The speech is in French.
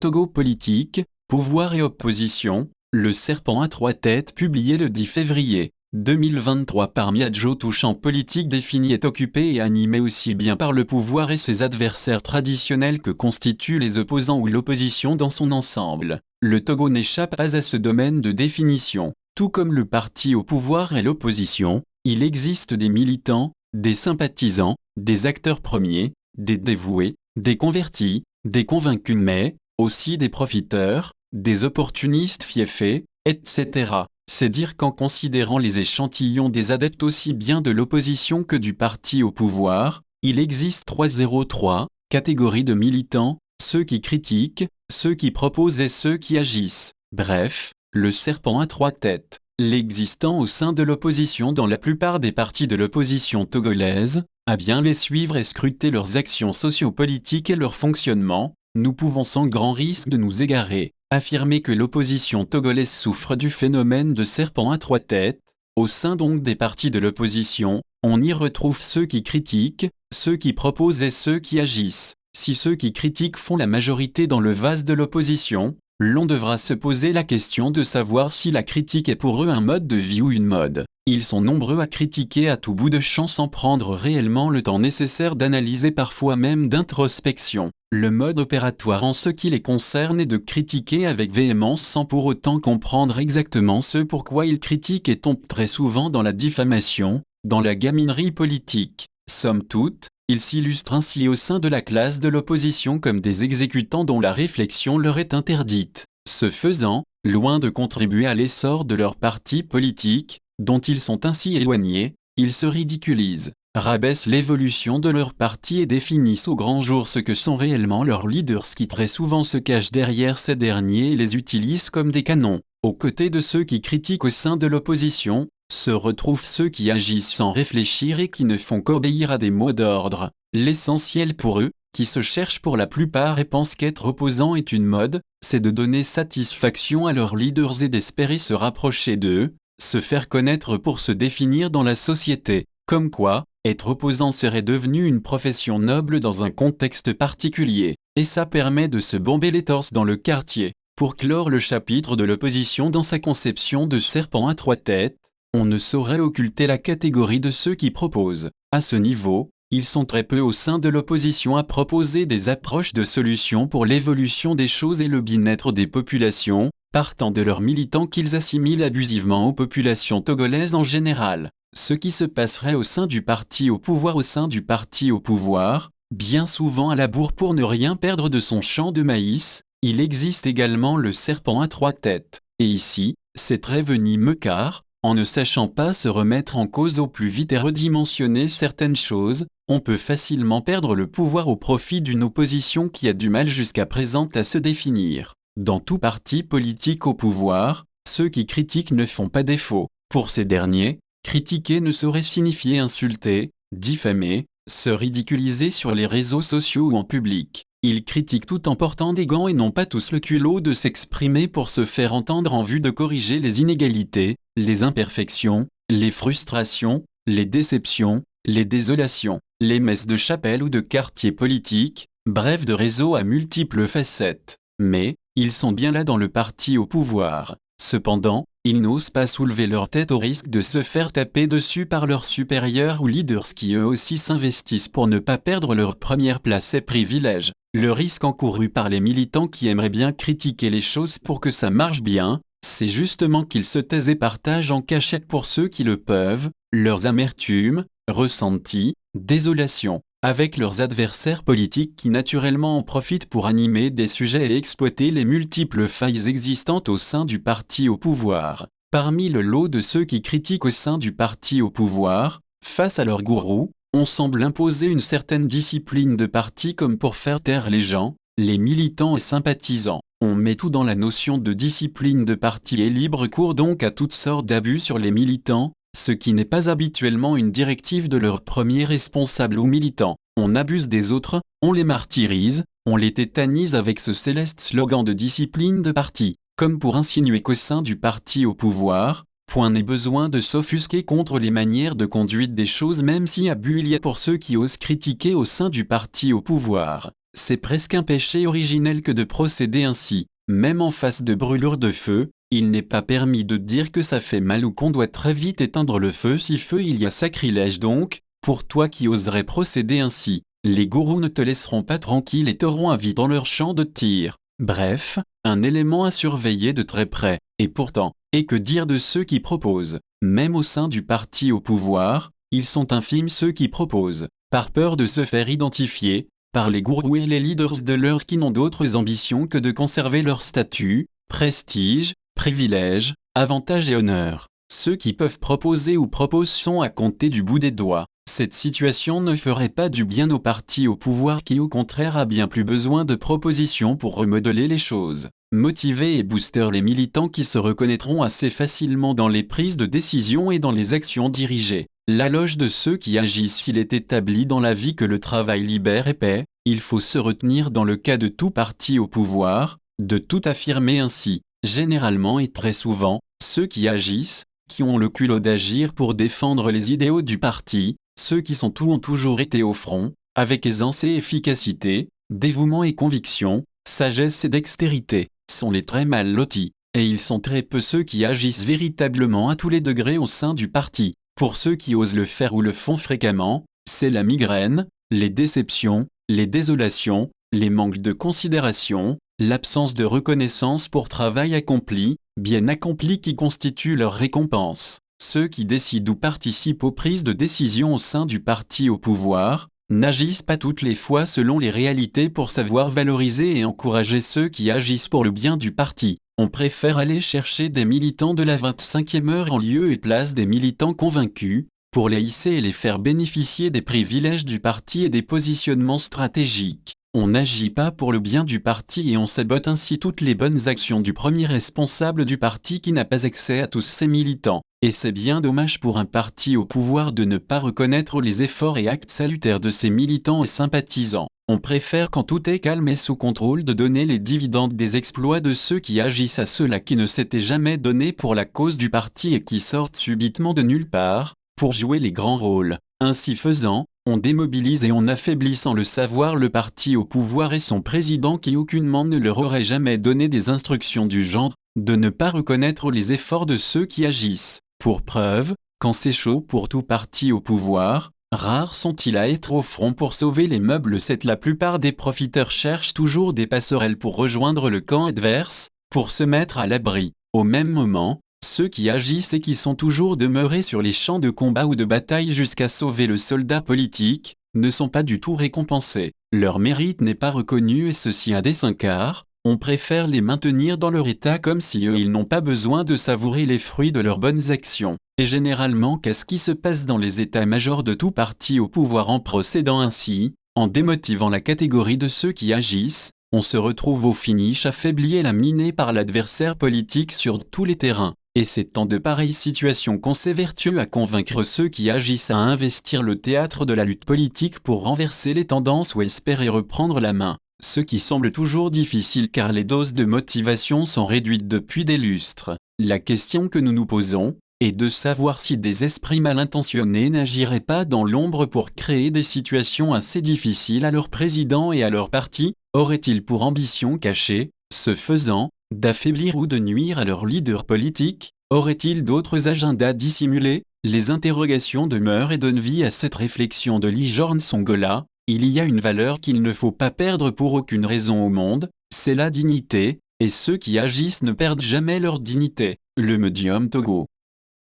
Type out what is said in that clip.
Togo politique, pouvoir et opposition, Le serpent à trois têtes publié le 10 février 2023 par Miadjo touchant politique défini est occupé et animé aussi bien par le pouvoir et ses adversaires traditionnels que constituent les opposants ou l'opposition dans son ensemble. Le Togo n'échappe pas à ce domaine de définition. Tout comme le parti au pouvoir et l'opposition, il existe des militants, des sympathisants, des acteurs premiers, des dévoués, des convertis, des convaincus mais, aussi des profiteurs, des opportunistes fiefés, etc. C'est dire qu'en considérant les échantillons des adeptes aussi bien de l'opposition que du parti au pouvoir, il existe 303 catégories de militants, ceux qui critiquent, ceux qui proposent et ceux qui agissent. Bref, le serpent à trois têtes. L'existant au sein de l'opposition dans la plupart des partis de l'opposition togolaise, à bien les suivre et scruter leurs actions sociopolitiques et leur fonctionnement, nous pouvons sans grand risque de nous égarer. Affirmer que l'opposition togolaise souffre du phénomène de serpent à trois têtes, au sein donc des partis de l'opposition, on y retrouve ceux qui critiquent, ceux qui proposent et ceux qui agissent. Si ceux qui critiquent font la majorité dans le vase de l'opposition, l'on devra se poser la question de savoir si la critique est pour eux un mode de vie ou une mode. Ils sont nombreux à critiquer à tout bout de champ sans prendre réellement le temps nécessaire d'analyser, parfois même d'introspection. Le mode opératoire en ce qui les concerne est de critiquer avec véhémence sans pour autant comprendre exactement ce pourquoi ils critiquent et tombent très souvent dans la diffamation, dans la gaminerie politique. Somme toute, ils s'illustrent ainsi au sein de la classe de l'opposition comme des exécutants dont la réflexion leur est interdite. Ce faisant, loin de contribuer à l'essor de leur parti politique, dont ils sont ainsi éloignés, ils se ridiculisent, rabaissent l'évolution de leur parti et définissent au grand jour ce que sont réellement leurs leaders qui très souvent se cachent derrière ces derniers et les utilisent comme des canons. Aux côtés de ceux qui critiquent au sein de l'opposition, se retrouvent ceux qui agissent sans réfléchir et qui ne font qu'obéir à des mots d'ordre. L'essentiel pour eux, qui se cherchent pour la plupart et pensent qu'être opposant est une mode, c'est de donner satisfaction à leurs leaders et d'espérer se rapprocher d'eux, se faire connaître pour se définir dans la société. Comme quoi, être opposant serait devenu une profession noble dans un contexte particulier, et ça permet de se bomber les torses dans le quartier. Pour clore le chapitre de l'opposition dans sa conception de serpent à trois têtes, on ne saurait occulter la catégorie de ceux qui proposent. À ce niveau, ils sont très peu au sein de l'opposition à proposer des approches de solutions pour l'évolution des choses et le bien-être des populations, partant de leurs militants qu'ils assimilent abusivement aux populations togolaises en général. Ce qui se passerait au sein du parti au pouvoir, bien souvent à la bourre pour ne rien perdre de son champ de maïs, il existe également le serpent à trois têtes. Et ici, c'est très venimeux car, en ne sachant pas se remettre en cause au plus vite et redimensionner certaines choses, on peut facilement perdre le pouvoir au profit d'une opposition qui a du mal jusqu'à présent à se définir. Dans tout parti politique au pouvoir, ceux qui critiquent ne font pas défaut. Pour ces derniers, critiquer ne saurait signifier insulter, diffamer, se ridiculiser sur les réseaux sociaux ou en public. Ils critiquent tout en portant des gants et n'ont pas tous le culot de s'exprimer pour se faire entendre en vue de corriger les inégalités, les imperfections, les frustrations, les déceptions, les désolations, les messes de chapelle ou de quartier politique, bref de réseaux à multiples facettes. Mais, ils sont bien là dans le parti au pouvoir. Cependant, ils n'osent pas soulever leur tête au risque de se faire taper dessus par leurs supérieurs ou leaders qui eux aussi s'investissent pour ne pas perdre leur première place et privilèges. Le risque encouru par les militants qui aimeraient bien critiquer les choses pour que ça marche bien, c'est justement qu'ils se taisent et partagent en cachette pour ceux qui le peuvent, leurs amertumes, ressentis, désolations, avec leurs adversaires politiques qui naturellement en profitent pour animer des sujets et exploiter les multiples failles existantes au sein du parti au pouvoir. Parmi le lot de ceux qui critiquent au sein du parti au pouvoir, face à leur gourou, on semble imposer une certaine discipline de parti comme pour faire taire les gens, les militants et sympathisants. On met tout dans la notion de discipline de parti et libre cours donc à toutes sortes d'abus sur les militants, ce qui n'est pas habituellement une directive de leur premier responsable ou militant. On abuse des autres, on les martyrise, on les tétanise avec ce céleste slogan de discipline de parti, comme pour insinuer qu'au sein du parti au pouvoir, point n'est besoin de s'offusquer contre les manières de conduite des choses même si abus il y a pour ceux qui osent critiquer au sein du parti au pouvoir. C'est presque un péché originel que de procéder ainsi. Même en face de brûlures de feu, il n'est pas permis de dire que ça fait mal ou qu'on doit très vite éteindre le feu si feu il y a sacrilège donc, pour toi qui oserais procéder ainsi. Les gourous ne te laisseront pas tranquille et t'auront à vie dans leur champ de tir. Bref, un élément à surveiller de très près. Et pourtant, et que dire de ceux qui proposent? Même au sein du parti au pouvoir, ils sont infimes ceux qui proposent, par peur de se faire identifier, par les gourous et les leaders de l'heure qui n'ont d'autres ambitions que de conserver leur statut, prestige, privilèges, avantages et honneurs. Ceux qui peuvent proposer ou proposent sont à compter du bout des doigts. Cette situation ne ferait pas du bien au parti au pouvoir qui au contraire a bien plus besoin de propositions pour remodeler les choses. Motiver et booster les militants qui se reconnaîtront assez facilement dans les prises de décision et dans les actions dirigées. La loge de ceux qui agissent. S'il est établi dans la vie que le travail libère et paie, il faut se retenir dans le cas de tout parti au pouvoir, de tout affirmer ainsi. Généralement et très souvent, ceux qui agissent, qui ont le culot d'agir pour défendre les idéaux du parti, ceux qui sont ou ont toujours été au front, avec aisance et efficacité, dévouement et conviction, sagesse et dextérité, sont les très mal lotis, et ils sont très peu ceux qui agissent véritablement à tous les degrés au sein du parti. Pour ceux qui osent le faire ou le font fréquemment, c'est la migraine, les déceptions, les désolations, les manques de considération, l'absence de reconnaissance pour travail accompli, bien accompli qui constituent leur récompense. Ceux qui décident ou participent aux prises de décision au sein du parti au pouvoir, n'agissent pas toutes les fois selon les réalités pour savoir valoriser et encourager ceux qui agissent pour le bien du parti. On préfère aller chercher des militants de la 25e heure en lieu et place des militants convaincus, pour les hisser et les faire bénéficier des privilèges du parti et des positionnements stratégiques. On n'agit pas pour le bien du parti et on sabote ainsi toutes les bonnes actions du premier responsable du parti qui n'a pas accès à tous ses militants. Et c'est bien dommage pour un parti au pouvoir de ne pas reconnaître les efforts et actes salutaires de ses militants et sympathisants. On préfère quand tout est calme et sous contrôle de donner les dividendes des exploits de ceux qui agissent à ceux-là qui ne s'étaient jamais donnés pour la cause du parti et qui sortent subitement de nulle part, pour jouer les grands rôles. Ainsi faisant, on démobilise et on affaiblit sans le savoir le parti au pouvoir et son président qui aucunement ne leur aurait jamais donné des instructions du genre, de ne pas reconnaître les efforts de ceux qui agissent. Pour preuve, quand c'est chaud pour tout parti au pouvoir, rares sont-ils à être au front pour sauver les meubles. La plupart des profiteurs cherchent toujours des passerelles pour rejoindre le camp adverse, pour se mettre à l'abri. Au même moment, ceux qui agissent et qui sont toujours demeurés sur les champs de combat ou de bataille jusqu'à sauver le soldat politique, ne sont pas du tout récompensés. Leur mérite n'est pas reconnu et ceci à des 5/4. On préfère les maintenir dans leur état comme si eux ils n'ont pas besoin de savourer les fruits de leurs bonnes actions. Et généralement qu'est-ce qui se passe dans les états-majors de tout parti au pouvoir en procédant ainsi, en démotivant la catégorie de ceux qui agissent, on se retrouve au finish affaibli et laminé par l'adversaire politique sur tous les terrains. Et c'est dans de pareilles situations qu'on s'évertue à convaincre ceux qui agissent à investir le théâtre de la lutte politique pour renverser les tendances ou espérer reprendre la main. Ce qui semble toujours difficile car les doses de motivation sont réduites depuis des lustres. La question que nous nous posons est de savoir si des esprits mal intentionnés n'agiraient pas dans l'ombre pour créer des situations assez difficiles à leur président et à leur parti. Auraient-ils pour ambition cachée, ce faisant, d'affaiblir ou de nuire à leur leader politique? Auraient-ils d'autres agendas dissimulés? Les interrogations demeurent et donnent vie à cette réflexion de Lijorn Songola. Il y a une valeur qu'il ne faut pas perdre pour aucune raison au monde, c'est la dignité, et ceux qui agissent ne perdent jamais leur dignité. Le Medium Togo.